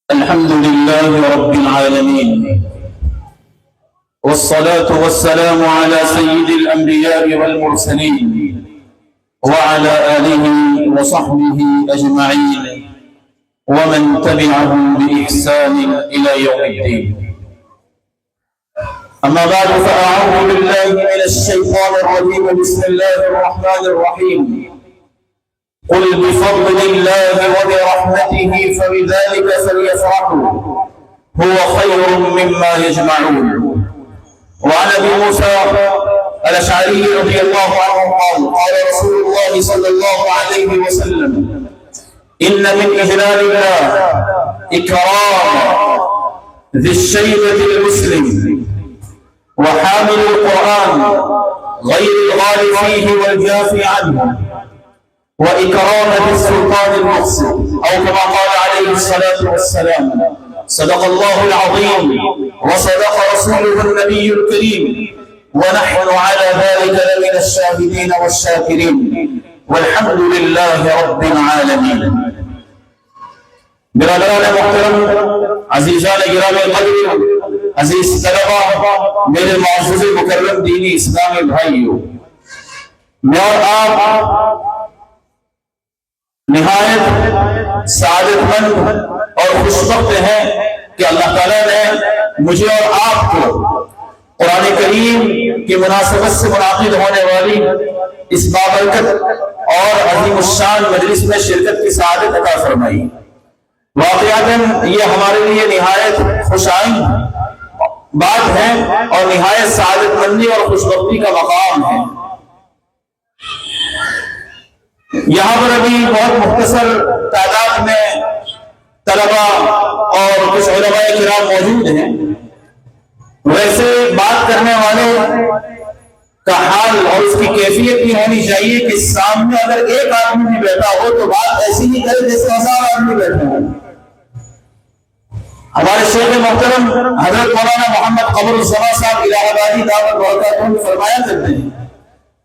الحمد لله رب العالمين، والصلاة والسلام على سيد الأنبياء والمرسلين وعلى آله وصحبه أجمعين ومن تبعهم بإحسان إلى يوم الدين. أما بعد، فأعوذ بالله من الشيطان الرجيم. بسم الله الرحمن الرحيم. قل بفضل الله وبرحمته فبذلك فليفرحوا هو خير مما يجمعون. وعن ابي موسى الاشعري رضي الله عنه قال قال رسول الله صلى الله عليه وسلم: ان من اجلال الله اكرام ذي الشيبه المسلم وحامل القران غير الغال فيه والجافي عنه، وإكرام السلطان المقصد، أو كما قال عليه الصلاة والسلام. صدق الله العظيم وصدق رسوله النبي الكريم، ونحن على ذلك لمن الشاهدين والشاكرين، والحمد لله رب العالمين. برادران محترم، عزیزان گرامی قدر، عزیز طلبہ، میرے معزز مکرم دینی اسلامی بھائیوں، میں اور آپ نہایت سعادت مند اور خوشبخت ہیں کہ اللہ تعالیٰ نے مجھے اور آپ کو قرآن کریم کی مناسبت سے منعقد ہونے والی اس بابرکت اور عظیم الشان مجلس میں شرکت کی سعادت عطا فرمائی. واقعات یہ ہمارے لیے نہایت خوش آئند بات ہے اور نہایت سعادت مندی اور خوشبختی کا مقام ہے. یہاں پر ابھی بہت مختصر تعداد میں طلبہ اور کچھ علماء کرام موجود ہیں. ویسے بات کرنے والے کا حال اور اس کی کیفیت بھی ہونی چاہیے کہ سامنے اگر ایک آدمی بھی بیٹھا ہو تو بات ایسی ہی کرے جیسے 1000 آدمی بیٹھے ہوں. ہمارے شیخ محترم حضرت مولانا محمد قمر الزمان صاحب الہ آبادی دعوت برکاتہ فرمایا کرتے ہیں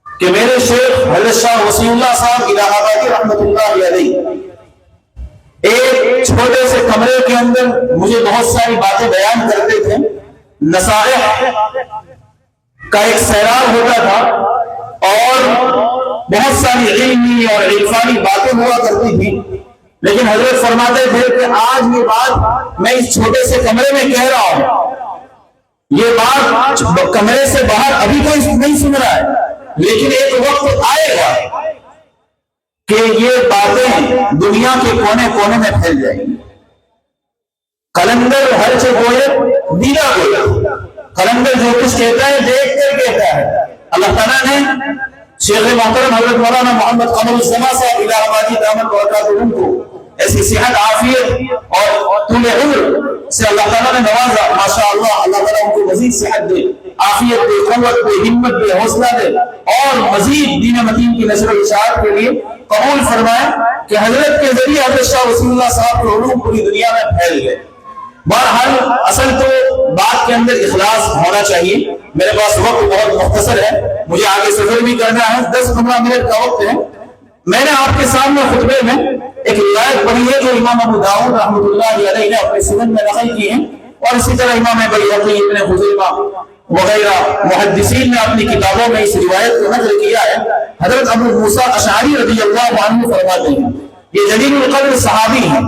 کہ میرے شیخ حضرت شاہ وسیع اللہ صاحب الہ آبادی رحمۃ اللہ علیہ ایک چھوٹے سے کمرے کے اندر مجھے بہت ساری باتیں بیان کرتے تھے. نصائح کا ایک سیلاب ہوتا تھا اور بہت ساری علمی اور عرفانی باتیں ہوا کرتی تھی، لیکن حضرت فرماتے تھے کہ آج یہ بات میں اس چھوٹے سے کمرے میں کہہ رہا ہوں، یہ بات کمرے سے باہر ابھی کوئی نہیں سن رہا ہے، لیکن ایک وقت آئے گا کہ یہ باتیں دنیا کے کونے کونے میں پھیل جائیں گی. قلندر ہر سے گوئے دینا گویا، قلندر جو کچھ کہتا ہے دیکھ کر کہتا ہے. اللہ تعالیٰ نے شیخ محترم حضرت مولانا محمد قمر الزمان صاحب الہ آبادی دعوت برکاتہ کو ایسی صحت عافیت اور طول عمر سے اللہ تعالیٰ نے نوازا. ماشاء اللہ، اللہ تعالیٰ ان کو مزید صحت دے، عافیت دے، قوت دے، ہمت دے، حوصلہ دے اور مزید دین متین کی نشر و اشاعت کے لیے قبول فرمائے کہ حضرت کے ذریعے حضرت شاہ وسیع اللہ صاحب کے علوم پوری دنیا میں پھیل گئے. بہرحال اصل تو بات کے اندر اخلاص ہونا چاہیے. میرے پاس وقت بہت مختصر ہے، مجھے آگے سفر بھی کرنا ہے، 10-15 منٹ کا وقت ہے. میں نے آپ کے سامنے خطبے میں ایک روایت پڑھی ہے جو امام ابو داؤد رحمۃ اللہ علیہ نے اپنے سنن میں نقل کی ہے، اور اسی طرح امام بیہقی، ابن خزیمہ وغیرہ محدثین نے اپنی کتابوں میں اس روایت کو نقل کیا ہے. حضرت ابو موسیٰ اشعری رضی اللہ عنہ فرماتے ہیں، یہ جلیل القدر صحابی ہیں.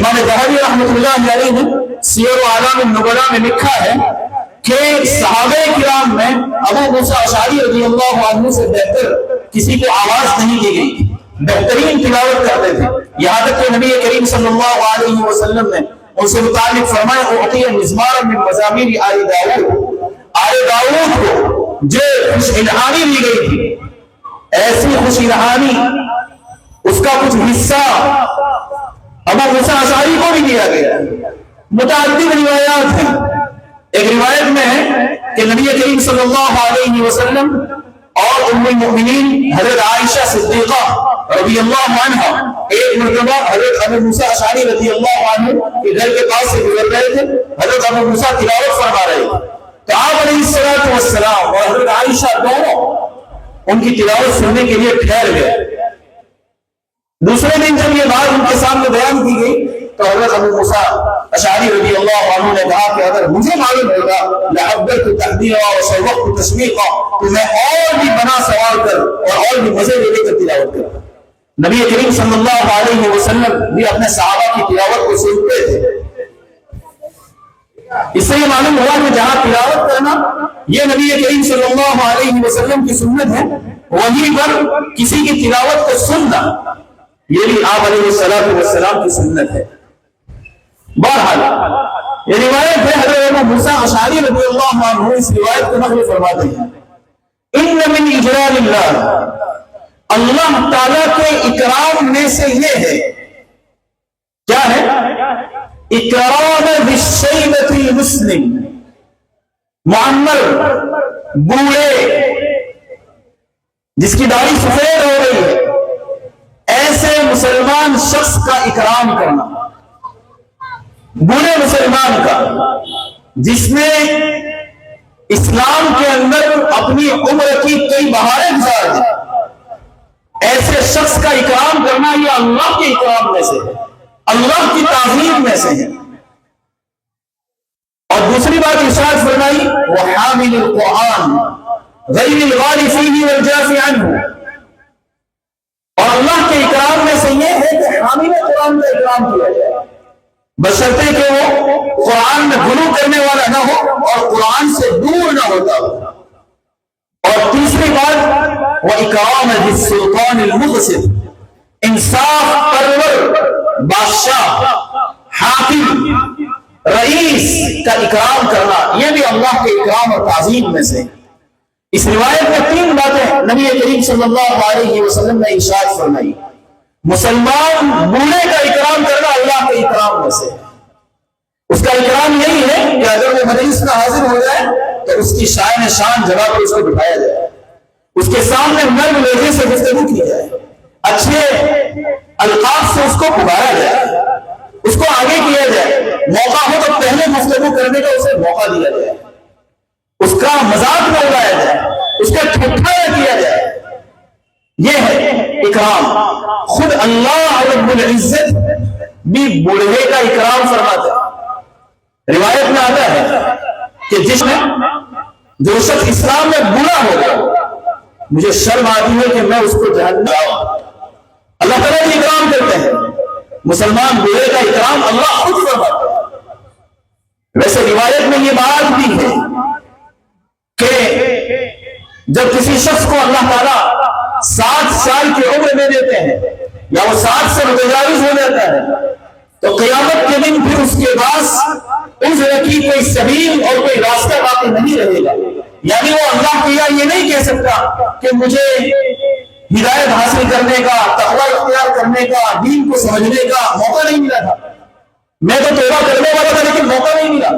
امام ذہبی رحمۃ اللہ علیہ نے سیر و اعلام النبلاء میں لکھا ہے کہ صحابہ کرام میں ابو موسیٰ اشعری رضی اللہ عنہ سے بہتر کسی کو آواز نہیں دی گئی، بہترین تلاوت کرتے تھے. یہاں تک کہ نبی کریم صلی اللہ علیہ وسلم نے ان سے متعلق فرمایا اعطی مزمارا من مزامیر آل داؤد، آل داؤد کو جو خوش الہانی دی گئی تھی، ایسی خوش الہانی اس کا کچھ حصہ ابو موسیٰ اشعری کو بھی دیا گیا. متعدد روایات ہیں. ایک روایت میں ہے کہ نبی کریم صلی اللہ علیہ وسلم اور ام المؤمنین حضرت عائشہ صدیقہ رضی اللہ عنہ ایک مرتبہ حضرت ابو موسیٰ اشعری رضی اللہ عنہ کے گھر کے پاس سے گزر رہے تھے. حضرت ابو موسیٰ تلاوت فرما رہے تھے تو آپ علیہ السلام اور حضرت عائشہ دونوں ان کی تلاوت سننے کے لیے ٹھہر گئے. دوسرے دن جب یہ بات ان کے سامنے بیان کی گئی تو حضرت ابو موسیٰ اشعری رضی اللہ عنہ نے کہا کہ اگر مجھے معلوم ہوگا لعبرت تحدیرا وشوقت تشویقا تو میں اور بھی بنا سوال کر اور بھی مزے لے کر تلاوت کر. نبی کریم صلی اللہ علیہ وسلم بھی اپنے صحابہ کی تلاوت کو سنتے تھے. اس سے یہ معلوم ہوا کہ جہاں تلاوت کرنا یہ نبی کریم صلی اللہ علیہ وسلم کی سنت ہے، وہیں پر کسی کی تلاوت کو سننا یہ بھی آپ علیہ السلام کی سنت ہے. بہرحال یہ روایت ہے حضرت ابو موسیٰ اشعری رضی اللہ عنہ اس روایت کو نقل فرماتے ہیں ان من اجلال اللہ، اللہ تعالیٰ کے اکرام میں سے یہ ہے، کیا ہے؟ اکرام بالشیبۃ المسلم، معمر بوڑھے جس کی داڑھی سفید ہو رہی ہے ایسے مسلمان شخص کا اکرام کرنا، بوڑھے مسلمان کا جس نے اسلام کے اندر اپنی عمر کی کئی بہاریں گزار دی، ایسے شخص کا اکرام کرنا یہ اللہ کے اکرام میں سے ہے، اللہ کی تعظیم میں سے ہے. اور دوسری بات ارشاد فرمائی وحامل القرآن غیر الغال فیہ والجاف عنہ، اور اللہ کے اکرام میں سے یہ ہے کہ حامل قرآن کا اکرام کیا جائے بشرطے کہ وہ قرآن میں غلو کرنے والا نہ ہو اور قرآن سے دور نہ ہوتا ہو. اور تیسری بات وَإِكْرَامَ ذِي السُّلْطَانِ الْمُقْسِطِ، انصاف پرور بادشاہ حاکم رئیس کا اکرام کرنا یہ بھی اللہ کے اکرام اور تعظیم میں سے. اس روایت میں تین باتیں نبی کریم صلی اللہ علیہ وسلم نے ارشاد فرمائی. مسلمان بوڑھے کا اکرام کرنا اللہ کے اکرام میں سے، اس کا اکرام یہی ہے کہ اگر وہ مجلس میں حاضر ہو جائے تو اس کی شائن شان جگہ پر اس کو بٹھایا جائے، اس کے سامنے نرم لہجے سے گفتگو کی جائے، اچھے الفاظ سے اس کو پکارا جائے، اس کو آگے کیا جائے، موقع ہو تو پہلے گفتگو کرنے کا اسے موقع دیا جائے، اس کا مذاق نہ اڑایا جائے، اس کا ٹھٹھا نہ کیا جائے. یہ ہے اکرام. خود اللہ رب العزت بھی بوڑھے کا اکرام فرماتا ہے. روایت میں آتا ہے کہ جس میں جو شخص اسلام میں بوڑھا ہوگا مجھے شرم آتی ہے کہ میں اس کو جہنم لاؤں. اللہ تعالیٰ کی اکرام کرتے ہیں، مسلمان بوڑھے کا اکرام اللہ خود فرماتا ہے. ویسے روایت میں یہ بات بھی ہے کہ جب کسی شخص کو اللہ تعالیٰ 60 سال کی عمر میں دیتے ہیں یا وہ 60 سے متجاوز ہو جاتا ہے تو قیامت کے دن پھر اس کے پاس اس کی کوئی سبیل اور کوئی راستہ باقی نہیں رہے گا. یعنی وہ اللہ کو یہ نہیں کہہ سکتا کہ مجھے ہدایت حاصل کرنے کا، تقوی اختیار کرنے کا، دین کو سمجھنے کا موقع نہیں ملا تھا، میں تو توبہ کرنے والا تھا لیکن موقع نہیں ملا.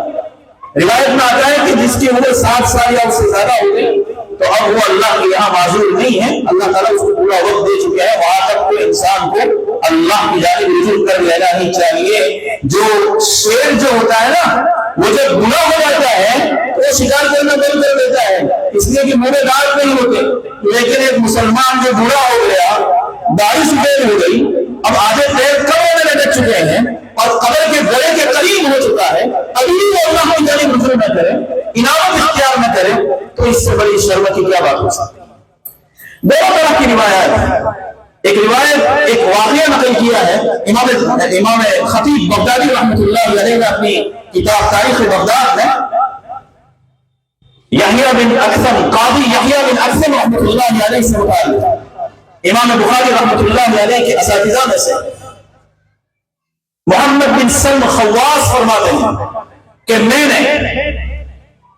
روایت میں آتا ہے کہ جس کی عمر 60 سال یا اس سے زیادہ ہو گئی تو اب وہ اللہ کے یہاں معذور نہیں ہے، اللہ تعالیٰ اس کو پورا وقت دے چکے ہیں. وہاں تک کہ انسان کو اللہ کی جانب رجوع کر لینا ہی چاہیے. جو شیر جو ہوتا ہے نا وہ جب گناہ ہو جاتا ہے تو وہ شکار کرنا بند کر دیتا ہے، اس لیے کہ منہ دار نہیں ہوتے. لیکن ایک مسلمان جو بوڑھا ہو گیا، داڑھی سفید ہو گئی، اب آدھے پیر کمر میں لٹک چکے ہیں اور قبر کے گلے کے قریب ہو چکا ہے، ابھی وہ اللہ کی جانب رجوع نہ کرے، انعامت اختیار نہ کرے تو اس سے بڑی شرم کی کیا بات ہو سکتی ہے. دو طرح کی روایات ہیں. ایک روایت ایک واقعہ نقل کیا ہے امام خطیب بغدادی رحمۃ اللہ علیہ نے اپنی کتاب تاریخ بغداد میں یحییٰ بن اکثم، قاضی یحییٰ بن اکثم رحمۃ اللہ علیہ سے متعلق امام بخاری رحمۃ اللہ علیہ کے اساتذہ میں سے محمد بن سلم خواص فرماتے ہیں کہ میں نے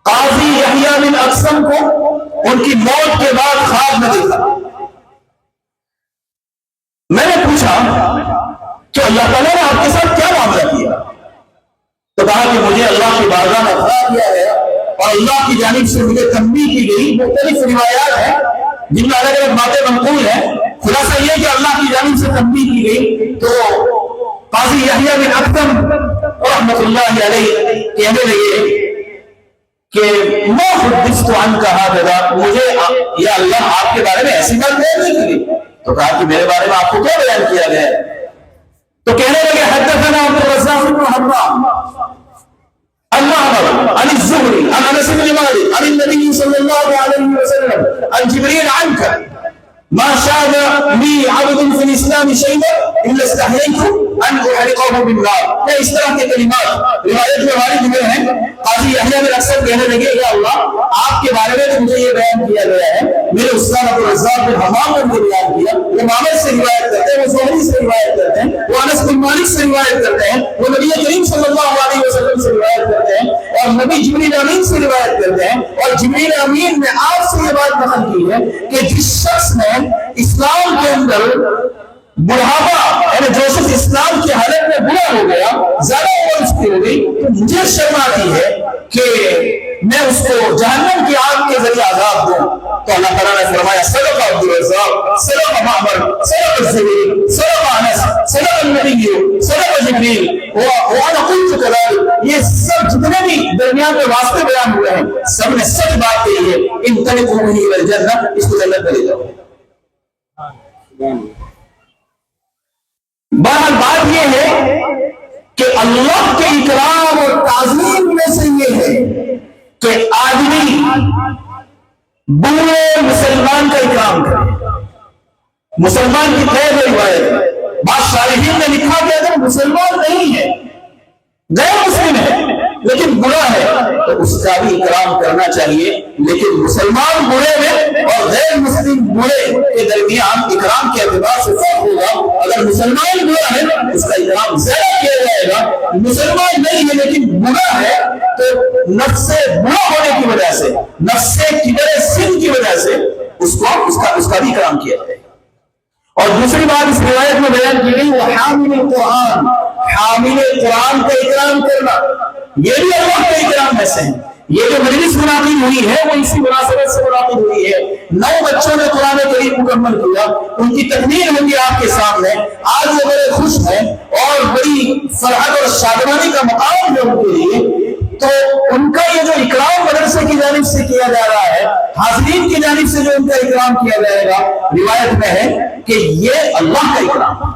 قاضی یحییٰ بن اکثم کو ان کی موت کے بعد خواب میں دیکھا. میں نے پوچھا کہ اللہ تعالیٰ نے آپ کے ساتھ کیا معاملہ کیا؟ تو کہا کہ مجھے اللہ کی بارگاہ میں کھڑا کیا ہے اور اللہ کی جانب سے مجھے تنبیہ کی گئی. مختلف روایات ہیں جن میں الگ الگ باتیں منقول ہیں. خلاصہ یہ کہ اللہ کی جانب سے تنبیہ کی گئی تو قاضی یحییٰ بن اکثم رحمۃ اللہ علیہ کہنے لگے کہ ما حدثت عنک ھذا، مجھے یا اللہ آپ کے بارے میں ایسی بات نہیں کی. تو کہا کہ میرے بارے میں آپ کو کیا بیان کیا گیا ہے؟ تو کہنے لگے حدثنا عبد الرزاق بن حمام عن معمر عن الزهري عن انس بن مالك عن النبي صلى الله عليه وسلم عن جبريل عنك ما شاب لي عبد في الاسلام شيئا الا استحييت ان احرقه بالنار. یہ اس طرح کے کلمات روایت میں وارد ہوئے ہیں. قاضی یحییٰ بن اکثر کہنے لگے یا اللہ آپ کے بارے میں مجھے یہ بیان کیا گیا ہے, میرے استاد عبد الرزاق بن حمام نے مجھے بیان کیا, وہ معمر سے روایت کرتے ہیں, وہ زہری سے روایت کرتے ہیں, وہ انس بن مالک سے روایت کرتے ہیں, وہ نبی کریم صلی اللہ علیہ وسلم سے روایت کرتے ہیں, اور نبی جبریل امین سے روایت کرتے ہیں. اور جبریل امین نے آپ سے یہ بات نقل کی ہے کہ جس شخص نے اسلام کے اندر بڑھاپا, یعنی جو شخص اسلام کی حالت میں بوڑھا ہو گیا, زیادہ عمر اس کی ہو گئی, تو مجھے شرم آتی ہے کہ میں اس کو جہنم کی آگ کے ذریعے عذاب دوں. تو اللہ تعالیٰ نے فرمایا صدق عبد الرزاق, صدق معمر, صدق الزبیر, صدق انس, صدق النبی, صدق جبریل, وانا قلت كذلك. یہ سب جتنے بھی درمیان میں واسطے بیان ہوئے ہیں سب نے سچ بات کہی ہے. انطلقوا به الى الجنہ, اس کو جنت میں لے جاؤ. بہرحال بات یہ ہے کہ اللہ کے اکرام اور تعظیم میں سے یہ ہے کہ آدمی بوڑھے مسلمان کا اکرام کرے. مسلمان کی قید روایت ہے, بعض شارحین نے لکھا کہ اگر مسلمان نہیں ہے, غیر مسلم ہے لیکن برا ہے, تو اس کا بھی اکرام کرنا چاہیے. لیکن مسلمان برے میں اور غیر مسلم برے کے درمیان اکرام کے اعتبار سے فرق ہوگا. اگر مسلمان برا ہے اس کا اکرام زیادہ کیا جائے گا, مسلمان نہیں ہے لیکن برا ہے تو نفس برا ہونے کی وجہ سے, نفس کبر سن کی وجہ سے اس کا بھی اکرام کیا جائے گا. اور دوسری بات اس روایت میں بیان کی گئی وہ حامل قرآن, حامل قرآن کا اکرام کرنا, یہ بھی اللہ کے اکرام میں سے ہے. یہ جو مجلس منعقد ہوئی ہے وہ اسی مناسبت سے منعقد ہوئی ہے. 9 بچوں نے قرآن کریم مکمل کیا, ان کی تکمیل ہوگی آپ کے سامنے. آج وہ بڑے خوش ہیں اور بڑی فرحت اور شادمانی کا مقام ہے ان کے لیے. تو ان کا یہ جو اکرام مدرسے کی جانب سے کیا جا رہا ہے, حاضرین کی جانب سے جو ان کا اکرام کیا جائے گا, روایت میں ہے کہ یہ اللہ کا اکرام ہے.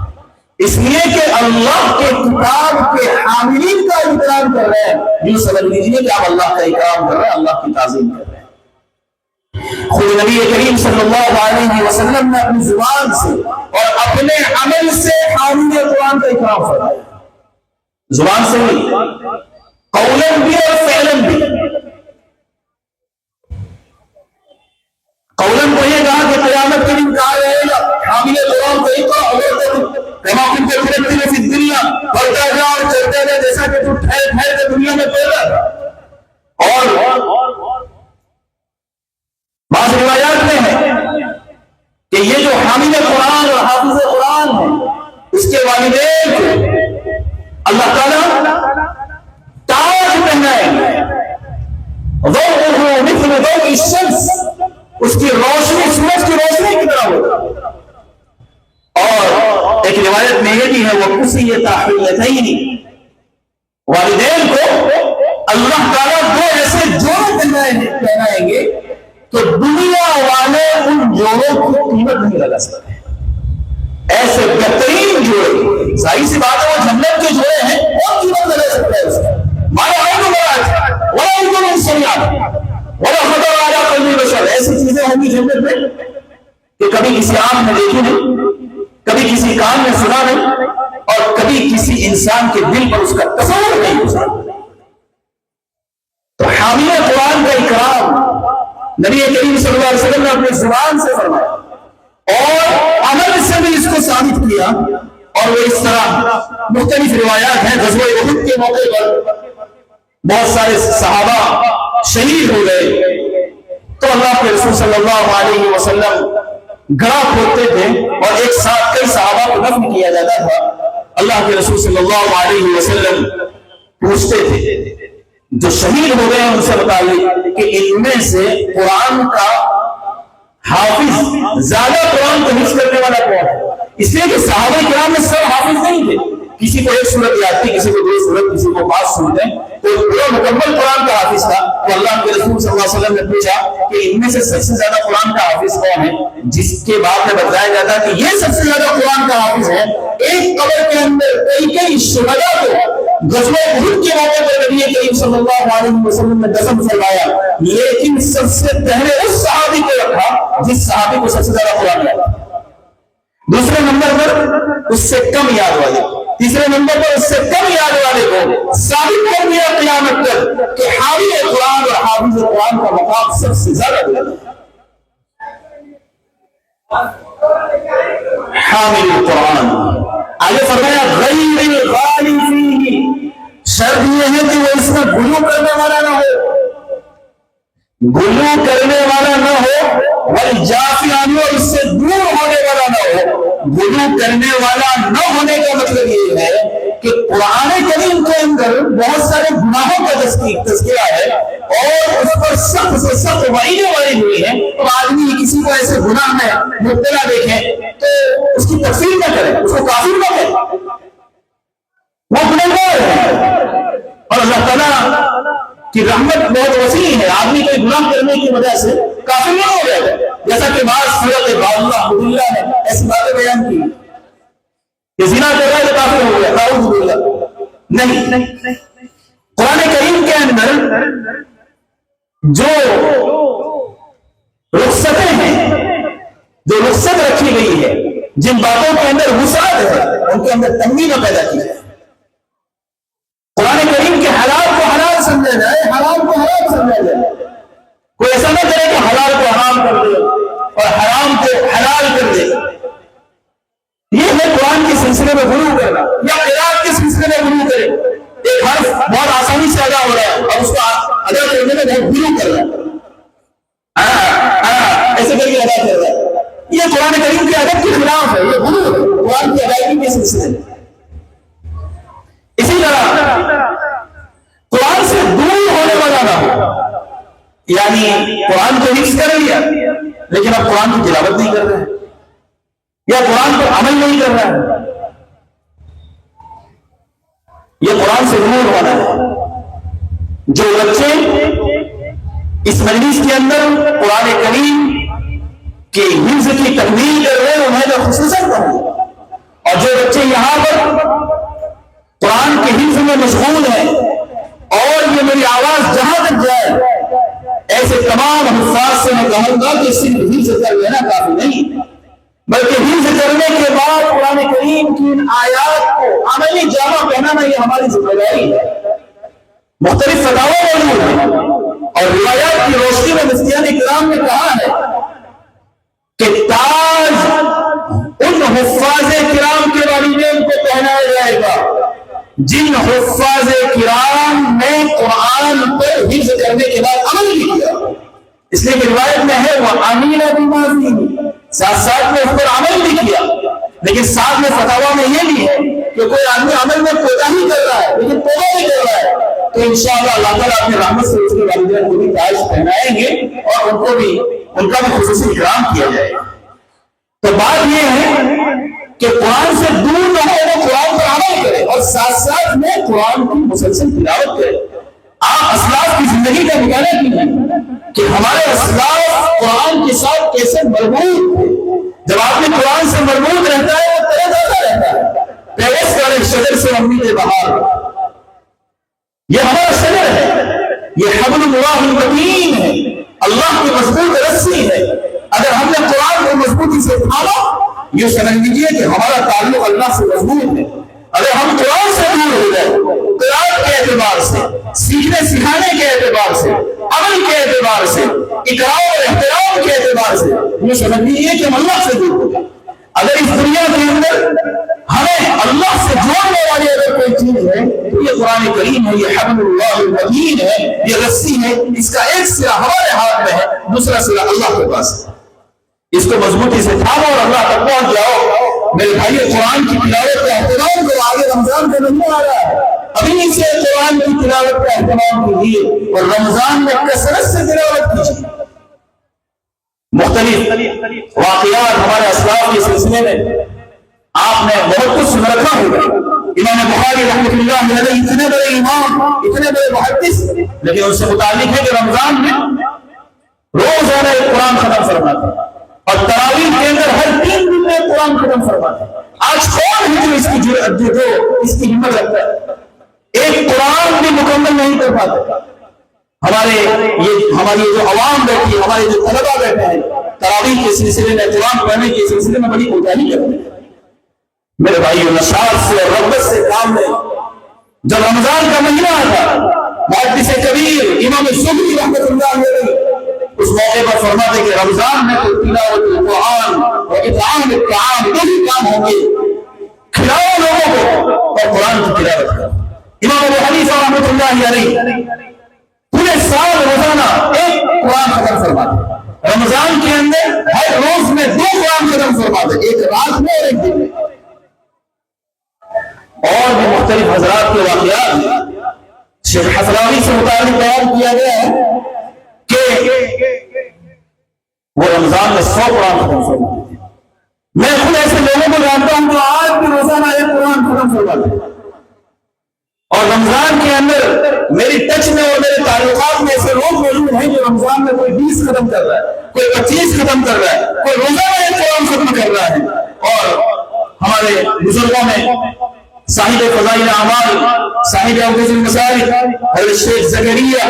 اس لیے کہ اللہ کے کتاب کے حاملین کا اکرام کر رہے ہیں. یوں سمجھ لیجیے کہ آپ اللہ کا اکرام کر رہے ہیں, اللہ کی تعظیم کر رہے ہیں. خود نبی کریم صلی اللہ علیہ وسلم نے اپنی زبان سے اور اپنے عمل سے حامل قرآن کا اکرام فرمایا. زبان سے بھی, قولن بھی اور فعلن بھی. قولن کو یہ کہا کہ قیامت کے دن کہا جائے گا حامل قرآن کو اقرأ کما کنت ترتل فی الدنیا, پڑھتا جا اور چلتا جا جیسا کہ تو ٹھہر ٹھہر کے دنیا میں پیدا تھا. اور بعض روایات میں ہے کہ یہ جو حامل قرآن اور حافظ قرآن ہے, اس کے والدین کو اللہ تعالیٰ تاج پہنائیں گے. ضوءه مثل ضوء الشمس, اس کی روشنی سورج کی روشنی کی طرح ہوگا. اور ایک روایت میں یہ بھی ہے وہ کسی تحیتین, والدین کو اللہ تعالیٰ 2 ایسے جوڑے پہنائیں گے تو دنیا والے ان جوڑوں کی قیمت نہیں لگا سکتے. ایسے بہترین جوڑے, ظاہر سی بات ہے وہ جنت کے جوڑے ہیں, اور قیمت لگا سکتا ہے اس کا. مانا آئے تو بڑا ولا انکر انسانیات ولا خطر آیا قلبی بشر, ایسی چیزیں ہوں گی جنت میں کہ کبھی کسی آنکھ میں دیکھی نہیں, کبھی کسی کان میں سنا نہیں, اور کبھی کسی انسان کے دل پر اس کا تصور نہیں ہو سکتا. تو حامل قرآن کا اکرام نبی کریم صلی اللہ علیہ وسلم نے اپنے زبان سے فرمایا اور عمل سے بھی اس کو ثابت کیا. اور وہ اس طرح مختلف روایات ہیں. غزوہ احد کے موقع پر بہت سارے صحابہ شہید ہو گئے, تو اللہ کے رسول صلی اللہ علیہ وسلم گڑھا کھودتے تھے اور ایک ساتھ کئی صحابہ کو دفن کیا جاتا تھا. اللہ کے رسول صلی اللہ علیہ وسلم پوچھتے تھے جو شہید ہو گئے ان سے بتائیے کہ ان میں سے قرآن کا حافظ زیادہ قرآن کو حفظ کرنے والا کون ہے؟ اس لیے کہ صحابہ کرام میں سب حافظ نہیں تھے. کسی کو 1 سورت یاد تھی, کسی کو 2 سورت, کسی کو 5 سنتے ہیں. تو وہ مکمل قرآن کا حافظ تھا. تو اللہ کے رسول صلی اللہ علیہ وسلم نے پوچھا کہ ان میں سے سب سے زیادہ قرآن کا حافظ کون ہے؟ جس کے بعد میں بتایا جاتا کہ یہ سب سے زیادہ قرآن کا حافظ ہے. ایک قبر کے اندر کئی شہداء کو غزوہ احد کے موقع پر نبی کریم صلی اللہ علیہ وسلم نے دفن فرمایا، لیکن سب سے پہلے اس صحابی کو رکھا جس صحابی کو سب سے زیادہ قرآن یاد. دوسرے نمبر پر اس سے کم یاد والے، تیسرے نمبر پر اس سے کم یاد والے کو ثابت کر دیا قیامت تک کہ حامل قرآن اور حافظ قرآن کا مقام سب سے زیادہ بلند ہے. حامل القرآن. آگے فرمایا غیر الغالی فیہ، شرط یہ ہے کہ وہ اس میں غلو کرنے والا نہ ہو، غلو کرنے والا نہ ہو، والجافی عنہ، اور اس سے دور ہونے والا نہ ہو. غلو کرنے والا نہ ہونے کا مطلب یہ ہے کہ قرآن کریم کے اندر بہت سارے گناہوں کا تذکرہ ہے اور اس پر سخت سے سخت وعیدیں واردی ہوئی ہیں. تو آدمی کسی کو ایسے گناہ میں مبتلا دیکھے تو اس کی تکفیر نہ کرے، اس کو کافر نہ کرے، وہ گنہگار ہے. اور اللہ تعالیٰ کی رحمت بہت وسیع ہے. آدمی کوئی گناہ کرنے کی وجہ سے کافر نہ ہو جائے گا، جیسا کہ بعض فرق اللہ نے ایسی باتیں بیان کی کہ زنا کر رہا ہے تو کافر ہو گیا، اعوذ باللہ. نہیں، قرآن کریم کے اندر جو رخصتیں ہیں، جو رخصت رکھی گئی ہے، جن باتوں کے اندر وسعت ہے، ان کے اندر تنگی نہ پیدا کی جائے. قرآن کریم کے حلال کو حلال سمجھا جائے، حرام کو حرام سمجھا جائے. کوئی ایسا نہ کرے کہ حلال کو حرام کر دے اور حرام کو حلال کر دے. یہ ہے قرآن کے سلسلے میں غلو کرنا، یا قرآن کے سلسلے میں غلو کرے. ایک حرف بہت آسانی سے ادا ہو رہا ہے اور اس کو ادا کرنے میں بہت غلو کر رہا ہے، ایسے کر کے ادا کر رہا ہے. یہ قرآن کریم کے ادب کے خلاف ہے، یہ غلو ہے قرآن کی ادائیگی کے سلسلے میں. اسی طرح قرآن سے دور ہونے والا نہ ہو، یعنی قرآن کو حفظ کر لیا لیکن اب قرآن کی تلاوت نہیں کر رہے ہیں یا قرآن پر عمل نہیں کر رہا ہے. یہ قرآن سے دور ہونا ہے. جو بچے اس مجلس کے اندر قرآن کریم کے حفظ کی تکمیل کر رہے ہیں انہیں میں خصوصاً کہوں، اور جو بچے یہاں پر قرآن کے حفظ میں مشغول ہیں اور یہ میری آواز جہاں تک جائے ایسے تمام حفاظ سے میں کہوں گا کہ صرف حفظ کر لینا کافی نہیں، بلکہ حفظ کرنے کے بعد قرآن کریم کی ان آیات کو عملی جامہ پہنانا یہ ہماری ذمہ داری ہے. مختلف فتاوی موجود ہیں اور روایات کی روشنی میں مفتیان کرام نے کہا ہے کہ تاج ان حفاظ کرام کے والدین کو پہنایا جائے گا جن حفاظ کرام نے قرآن پر حفظ کرنے کے بعد عمل بھی کیا. اس لیے کہ روایت میں ہے وہ امین بیماری ساتھ ساتھ میں اس پر عمل بھی کیا، لیکن ساتھ میں فتاوا میں یہ بھی ہے کہ کوئی آدمی عمل میں کوتاہی کر رہا ہے لیکن توبہ بھی کر رہا ہے تو انشاءاللہ اللہ تعالیٰ اپنی رحمت سے اس کے والدین کو بھی تاج پہنائیں گے اور ان کا بھی خصوصی اکرام کیا جائے گا. تو بات یہ ہے کہ قرآن سے دور نہ ہو، وہ قرآن پر عمل کرے اور ساتھ ساتھ میں قرآن کی مسلسل تلاوت کرے. آپ اسلاف کی زندگی کا مطالعہ کیجیے کہ ہمارے اسلاف قرآن کے ساتھ کیسے مربوط تھے. جب آدمی قرآن سے مربوط رہتا ہے وہ تر تازہ رہتا ہے. پیرس والے شجر سے امید بہار، یہ ہمارا شجر ہے، یہ حبل اللہ المتین ہے، اللہ کی مضبوط رسی ہے. اگر ہم نے قرآن کو مضبوطی سے تھاما یہ سمجھ لیجیے کہ ہمارا تعلق اللہ سے مضبوط ہے. اگر ہم قرآن سے دور ہو جائے قرآن کے اعتبار سے، سیکھنے سکھانے کے اعتبار سے، عمل کے اعتبار سے، اکرام اور احترام کے اعتبار سے یہ سمجھ لیجیے کہ ہم اللہ سے دور ہو جائے. اگر اس دنیا کے اندر ہمیں اللہ سے جوڑنے والی اگر کوئی چیز ہے تو یہ قرآن کریم ہے، یہ حبل اللہ المتین ہے، یہ رسی ہے. اس کا ایک سرا ہمارے ہاتھ میں ہے، دوسرا سرا اللہ کے پاس ہے. اس کو مضبوطی سے تھامو اور اللہ تک پہنچ جاؤ. میرے بھائی قرآن کی تلاوت کا اہتمام کو آگے رمضان کا نہیں آ رہا ہے، ابھی سے قرآن کی تلاوت کا اہتمام کیجیے اور رمضان میں کثرت سے تلاوت کیجیے. مختلف واقعات ہمارے اسلاف کے سلسلے میں آپ نے بہت کچھ سن رکھا ہوگا. امام بخاری رحمۃ اللہ علیہ اتنے بڑے امام، اتنے بڑے محدث، لیکن ان سے متعلق ہے کہ رمضان میں روزانہ ایک قرآن ختم فرماتے ہیں اور تراویح کے اندر ہر 3 دن میں قرآن ختم فرماتے ہیں۔ آج کون ہے جو اس کی ہمت رکھتا ہے؟ ایک قرآن بھی مکمل نہیں کر پاتے۔ ہماری جو عوام بیٹھی ہے، ہمارے جو طلبا بیٹھے ہیں، تراویح کے سلسلے میں، قرآن پڑھنے کے سلسلے میں بڑی کوتاہی کرتے ہیں۔ میرے بھائیو، نشاط سے اور رغبت سے کام لیں۔ جب رمضان کا مہینہ آتا، محدث کبیر امام زہری رحمۃ اللہ علیہ اس موقع پر فرماتے کہ رمضان میں تو تلاوت القرآن اور اطعام الطعام دو ہی کام ہوں گے، کھلاؤ لوگوں کو اور قرآن کی تلاوت کرو۔ امام ابو حنیفہ رحمۃ اللہ علیہ پورے سال روزانہ ایک قرآن ختم فرماتے، رمضان کے اندر ہر روز میں 2 قرآن ختم فرماتے، ایک رات میں اور ایک دن میں۔ اور بھی مختلف حضرات کے واقعات شیخ حصراوی سے متعلق بیان کیا گیا ہے کہ وہ رمضان میں 100 قرآن ختم فرماتے تھے۔ میں خود ایسے لوگوں کو جانتا ہوں جو آج بھی روزانہ ایک قرآن ختم فرماتے ہیں، اور رمضان کے اندر میری ٹچ میں اور میرے تعلقات میں ایسے لوگ موجود ہیں جو رمضان میں کوئی 20 ختم کر رہا ہے، کوئی 25 ختم کر رہا ہے، کوئی روزانہ ایک قرآن ختم کر رہا ہے۔ اور ہمارے بزرگوں میں صاحب فضائل اعمال، صاحب اوقات المسائل حضرت شیخ زکریا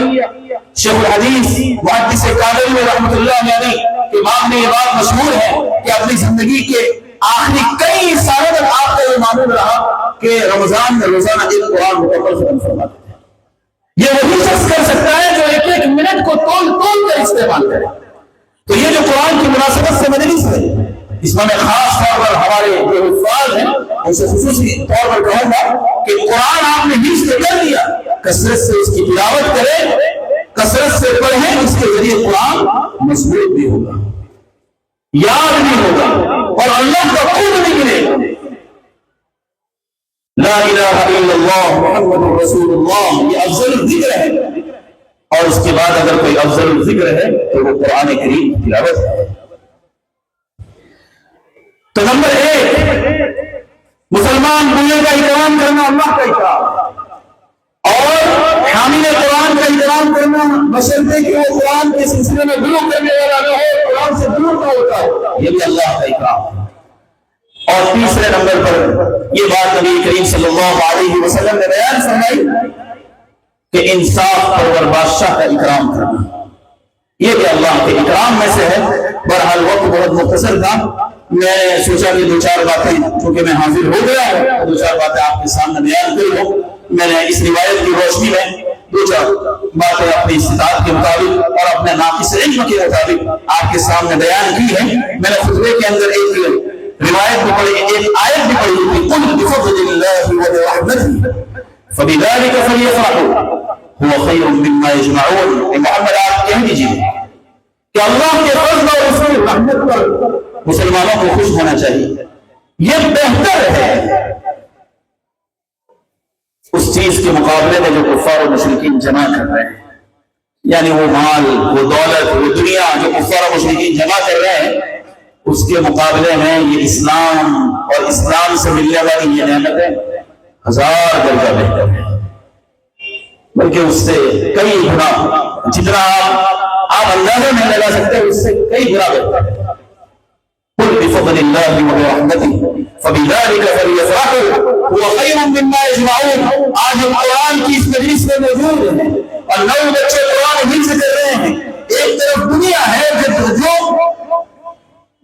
شیخ الحدیث محدث کاغذی رحمۃ اللہ علیہ کے امام میں یہ بات مشہور ہے کہ اپنی زندگی کے آخری کئی سالوں تک آپ کا یہ معمول رہا کہ رمضان میں روزانہ ایک قرآن مکمل ختم فرماتے ہیں۔ یہ وہی شخص کر سکتا ہے جو ایک ایک منٹ کو تول کر استعمال کرے۔ تو یہ جو قرآن کی مناسبت سے مجلس ہے، اس میں خاص طور پر ہمارے جو حفاظ ہیں ان سے خصوصی طور پر کہوں گا کہ قرآن آپ نے حفظ کر لیا، کثرت سے اس کی تلاوت کریں، کثرت سے پڑھیں، اس کے ذریعے قرآن مضبوط بھی ہوگا، یاد بھی ہوگا اور اللہ کا قرب بھی ملے گا۔ لا الہ الا اللہ محمد رسول اللہ یہ افضل ذکر ہے، اور اس کے بعد اگر کوئی افضل ذکر ہے تو وہ قرآن کریم کی تلاوت ہے۔ تو نمبر 1 مسلمان بوڑھے کا احترام کرنا اللہ کا احترام، اور حامل قرآن کا احترام کرنا بشرطے کہ وہ قرآن کے سلسلے میں غلو کرنے والا نہ ہو، قرآن سے دور نہ ہوتا ہو، یہ بھی اللہ کا احترام۔ اور تیسرے نمبر پر یہ بات نبی کریم صلی اللہ علیہ وسلم نے بیان فرمائی کہ انصاف پرور بادشاہ کا اکرام کرنا، یہ بھی اللہ کے اکرام میں سے ہے۔ بہرحال وقت بہت مختصر تھا، میں نے سوچا کہ 2-4 باتیں چونکہ میں حاضر ہو گیا ہوں، 2-4 باتیں آپ کے سامنے بیان کر لوں۔ میں نے اس روایت کی روشنی میں 2-4 باتیں اپنی استطاعت کے مطابق اور اپنے ناقص علم کے مطابق آپ کے سامنے بیان کی ہے۔ میں نے خطبے کے اندر ایک روایت بھی پڑھی، ایک آیت بھی پڑھی تھی، قل بفضل اللہ وبرحمتہ فبذلک فلیفرحوا هو خیر مما یجمعون۔ محمد آپ کہہ دیجیے کہ اللہ کے فضل اور اس کی رحمت پر مسلمانوں کو خوش ہونا چاہیے، یہ بہتر ہے اس چیز کے مقابلے میں جو کفار و مشرکین جمع کر رہے ہیں، یعنی وہ مال، وہ دولت، وہ دنیا جو کفار و مشرکین جمع کر رہے ہیں، اس کے مقابلے میں یہ اسلام اور اسلام سے ملنے والی یہ نعمتیں 1000 درجہ بہتر ہے، بلکہ اس سے کئی گنا، جتنا آپ اندازہ نہیں لگا سکتے اس سے کئی گنا بہتر ہے۔ قل بفضل اللہ وبرحمتہ فبذلک فلیفرحوا هو خیر مما یجمعون۔ آج ہم قرآن کی اس مجلس میں موجود ہیں اور 9 بچے قرآن حفظ کر رہے ہیں۔ ایک طرف دنیا ہے جو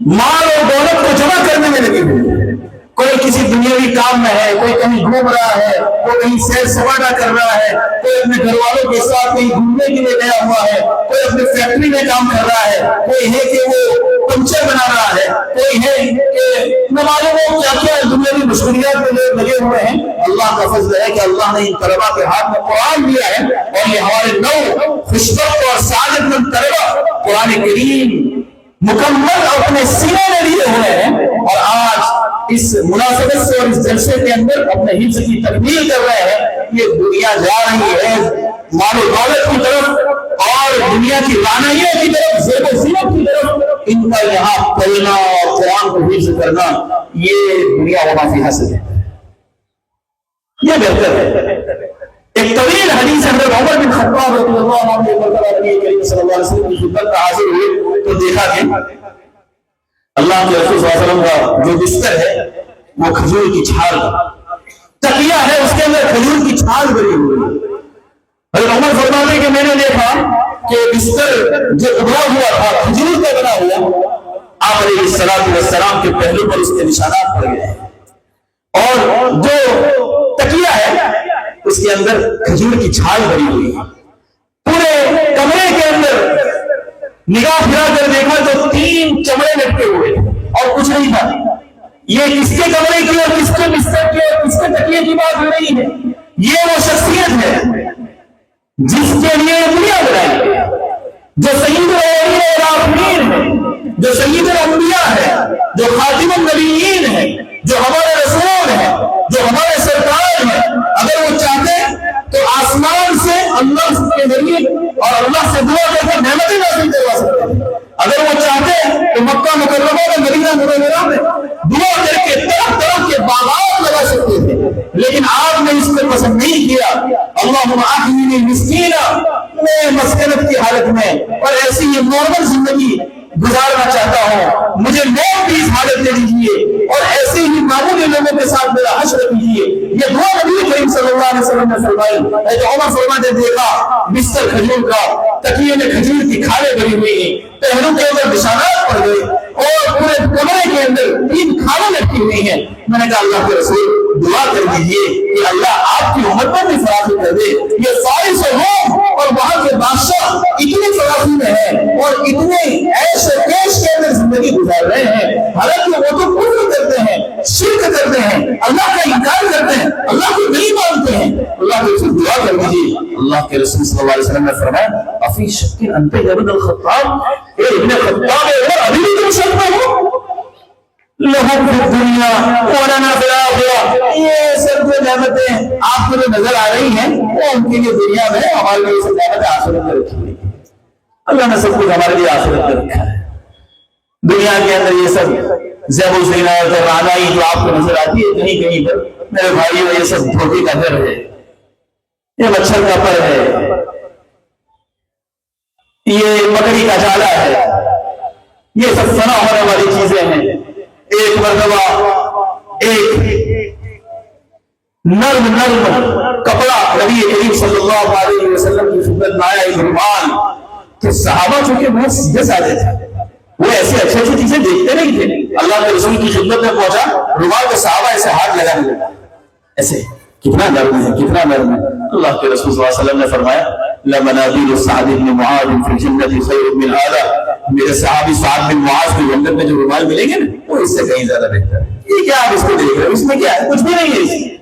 مال اور دولت کو جمع کرنے میں لگی ہوئی ہے، کوئی کسی دنیاوی کام میں ہے، کوئی کہیں گھوم رہا ہے، کوئی کہیں سیر سپاٹا کر رہا ہے، کوئی اپنے گھر والوں کے ساتھ کہیں گھومنے کے لیے گیا ہوا ہے، کوئی اپنے فیکٹری میں کام کر رہا ہے، کوئی ہے کہ وہ پنچر بنا رہا ہے، کوئی ہے کہ نہ معلوم ہو کیا کیا دنیاوی مشغولیات میں لوگ لگے ہوئے ہیں۔ اللہ کا فضل ہے کہ اللہ نے ان طلبا کے ہاتھ میں قرآن دیا ہے، اور یہ ہمارے 9 خوشبخت اور سعادت مند طلبا قرآن کریم مکمل اپنے سینے میں لیے ہوئے ہیں، اور آج اس مناسبت سے اور اس جلسے کے اندر اپنے حفظ کی تکمیل کر رہے ہیں۔ یہ دنیا جا رہی ہے مال و دولت کی طرف اور دنیا کی رانائیوں کی طرف، زیب و زینت کی طرف، ان کا یہاں پڑھنا اور قرآن کو حفظ کرنا یہ دنیا و ما فیہا سے ہے۔ یہ بہتر ہے۔ ایک طویل حدیث حضرت عمر بن خطاب رضی اللہ عنہ ایک مرتبہ نبی کریم صلی اللہ علیہ وسلم کی خدمت میں حاضر ہوئے تو دیکھا کہ اللہ کے رسول صلی اللہ علیہ وسلم کا جو بستر ہے وہ کھجور کی چھال کا تکیہ ہے، اس کے اندر کھجور کی چھال بھری ہوئی ہے۔ حضرت عمر فرماتے کہ میں نے دیکھا کہ بستر جو ابھرا ہوا تھا کھجور کا بنا ہوا، آپ علیہ السلام کے پہلو پر اس کے نشانات پڑ گئے ہیں، اور جو تکیہ ہے اس کے اندر کھجور کی چھال بھری ہوئی ہے۔ پورے کمرے کے اندر نگاہ پھرا کر دیکھا تو 3 چمڑے لٹکے ہوئے اور کچھ نہیں تھا۔ یہ کس کے کمرے کی اور کس کے بستر کی اور کس کے تکیے کی بات ہو رہی ہے؟ یہ وہ شخصیت ہے جس کے لیے دنیا بنائی ہے، جو سید الاولین والآخرین ہے، جو سید الانبیاء ہے، جو خاتم النبیین ہے، جو ہمارے رسول ہے، جو ہمارے سرکار ہے۔ اگر وہ چاہتے تو آسمان سے اللہ کے ذریعے اور اللہ سے دعا کر کے نعمتیں نازل کروا سکتے ہیں۔ اگر وہ چاہتے تو مکہ مکرمہ میں مدینہ منورہ میں دعا کر کے طرح طرح کے باغات لگا سکتے تھے، لیکن آپ نے اس کو پسند نہیں کیا۔ اللہم احیینی مسکینا، میں مسکنت کی حالت میں اور ایسی یہ نارمل زندگی گزارنا چاہتا ہوں، مجھے موت کی اس حالت دے دیجیے اور ایسے ہی معمولی لوگوں کے ساتھ میرا حشر کیجیے۔ یہ دعا نبی کریم صلی اللہ علیہ وسلم نے فرمائی۔ حضرت عمر فرماتے دیکھا بستر کھجور کا، تکیے میں کھجور کی کھالیں بھری ہوئی ہیں، پہلو کے اندر نشانات پڑ گئے اور پورے کمرے کے اندر 3 کھالیں لٹکی ہوئی ہیں۔ میں نے کہا اللہ کے رسول دعا کر دیجیے کہ اللہ آپ کی امت پر بھی فراخی کر دے۔ یہ فارس و روم اور وہاں کے بادشاہ اتنے فراخی میں ہیں اور اتنے عیش و عیش کے اندر زندگی گزار رہے ہیں، حالانکہ وہ تو کفر کرتے ہیں، شرک کرتے ہیں، اللہ کا انکار کرتے ہیں، اللہ کو نہیں مانتے ہیں۔ اللہ کے رسول دعا کر دیجیے۔ اللہ کے رسول صلی اللہ علیہ وسلم نے فرمایا افی شک انت یا ابن الخطاب، اے ابن خطاب ابھی بھی تم شک میں ہو؟ لہم فی الدنیا ولنا فی الآخرہ، یہ سب جو نعمتیں آپ کو جو نظر آ رہی ہیں وہ ان کے لیے دنیا میں، ہمارے لیے سب نعمتیں آخرت میں رکھی ہوئی ہیں۔ اللہ نے سب کچھ ہمارے لیے آخرت میں رکھا ہے۔ دنیا کے اندر یہ سب زیب و زینت اور رعنائی جو آپ کو نظر آتی ہے کہیں کہیں پر، میرے بھائیو یہ سب دھوکے کا گھر ہے، یہ مچھر کا پر ہے، یہ مکڑی کا جالا ہے، یہ سب فنا ہونے والی چیزیں ہیں۔ ایک مرتبہ ایک نرم کپڑا نبی کریم صلی اللہ علیہ وسلم کی خدمت میں آیا، ایک رومال، تو صحابہ چونکہ بہت سیدھے سادے تھے، وہ ایسے اچھی چیزیں دیکھتے نہیں تھے۔ اللہ کے رسول کی خدمت میں پہنچا رومال تو صحابہ ایسے ہاتھ لگانے لگا، ایسے کتنا نرم ہے، کتنا نرم ہے۔ اللہ کے رسول صلی اللہ علیہ وسلم نے فرمایا لمنادیل سعد بن معاذ فی الجنۃ خیر من هذا، میرے صحابی سعد بن معاذ کی جنت میں جو رومال ملیں گے نا وہ اس سے کہیں زیادہ بہتر ہے۔ یہ کیا آپ اس کو دیکھ رہے ہو، اس میں کیا ہے؟ کچھ بھی نہیں ہے اس میں۔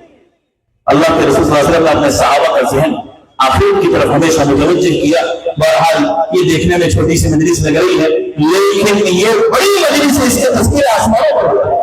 اللہ کے رسول صلی اللہ علیہ وسلم نے اپنے صحابہ کا ذہن آخرت کی طرف ہمیشہ متوجہ کیا۔ بہرحال یہ دیکھنے میں چھوٹی سی مجلس لگ رہی ہے، لیکن یہ بڑی مجلس ہے، اس کے تذکرے آسمانوں پر ہو رہا ہے۔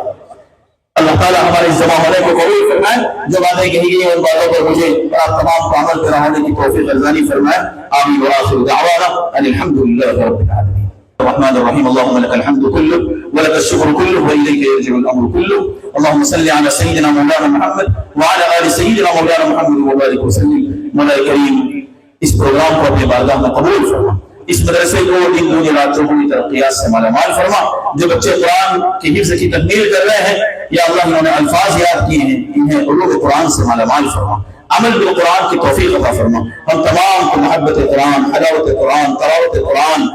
اللہ تعالیٰ ہمارے اس جمع ہونے کو قبول فرمائے، جو باتیں کہی گئی ان باتوں پر مجھے اور آپ تمام کو عمل کرنے ہونے کی توفیق ارزانی فرمائے۔ آمین وآخر دعوانا ان الحمد للہ رب العالمین۔ الرحمن الرحیم اللهم لك الحمد كله ولك الشكر كله وإليك يرجع الأمر كله اللهم صل على سيدنا مولانا محمد وعلى آل سيدنا مولانا محمد وبارك وسلم۔ مولا کریم اس پروگرام کو اپنی بارگاہ میں قبول فرما، اس مدرسے کو دن دنیا رات چوگنی ترقیات سے مالا مال فرما۔ جو بچے قرآن کی حفظ کی تکمیل کر رہے ہیں یا اللہ انہوں نے الفاظ یاد کیے ہیں انہیں علوم قرآن سے مالا مال فرما، عمل بالقرآن کی توفیق عطا فرما۔ ہم تمام کو محبت قرآن، حلاوت قرآن، تلاوت قرآن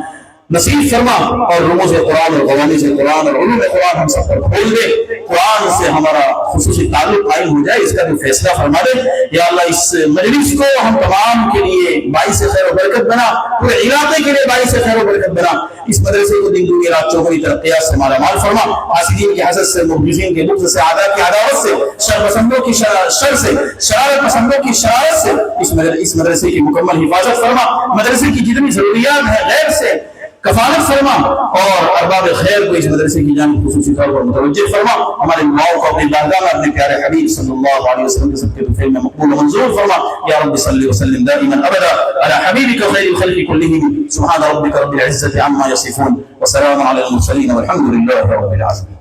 نصیب فرما اور رموز قرآن اور قوانین قرآن اور علوم قرآن ہم سب پر کھول دے۔ قرآن سے ہمارا خصوصی تعلق قائم ہو جائے، اس کا بھی فیصلہ فرما دے یا اللہ۔ اس مجلس کو ہم تمام کے لیے باعث خیر و برکت بنا، پورے علاقے کے لیے باعث خیر و برکت بنا۔ اس مدرسے کو دن دنیا رات چوگنی ترقیات سے مالا مال فرما، حاسدین کی حسد سے، مبغضین کے بغض سے، اعداء کی عداوت سے، شر پسندوں کی شر سے، شرارت پسندوں کی شرارت سے اس مدرسے کی مکمل حفاظت فرما۔ مدرسے کی جتنی ضروریات ہیں غیر سے کفالت فرما اور ارباب خیر کو اس مدرسے کی جانب خصوصی طور پر متوجہ فرما۔ ہمارے دعاؤں کو اپنی بارگاہ میں اپنے پیارے حبیب صلی اللہ علیہ وسلم کے صدقے طفیل میں مقبول و منظور فرما۔ یا رب صلی وسلم دائما ابدا على حبیبک خیر الخلق كلهم سبحان ربک رب العزة عما یصفون وسلام علی المرسلین والحمد للہ رب العالمین۔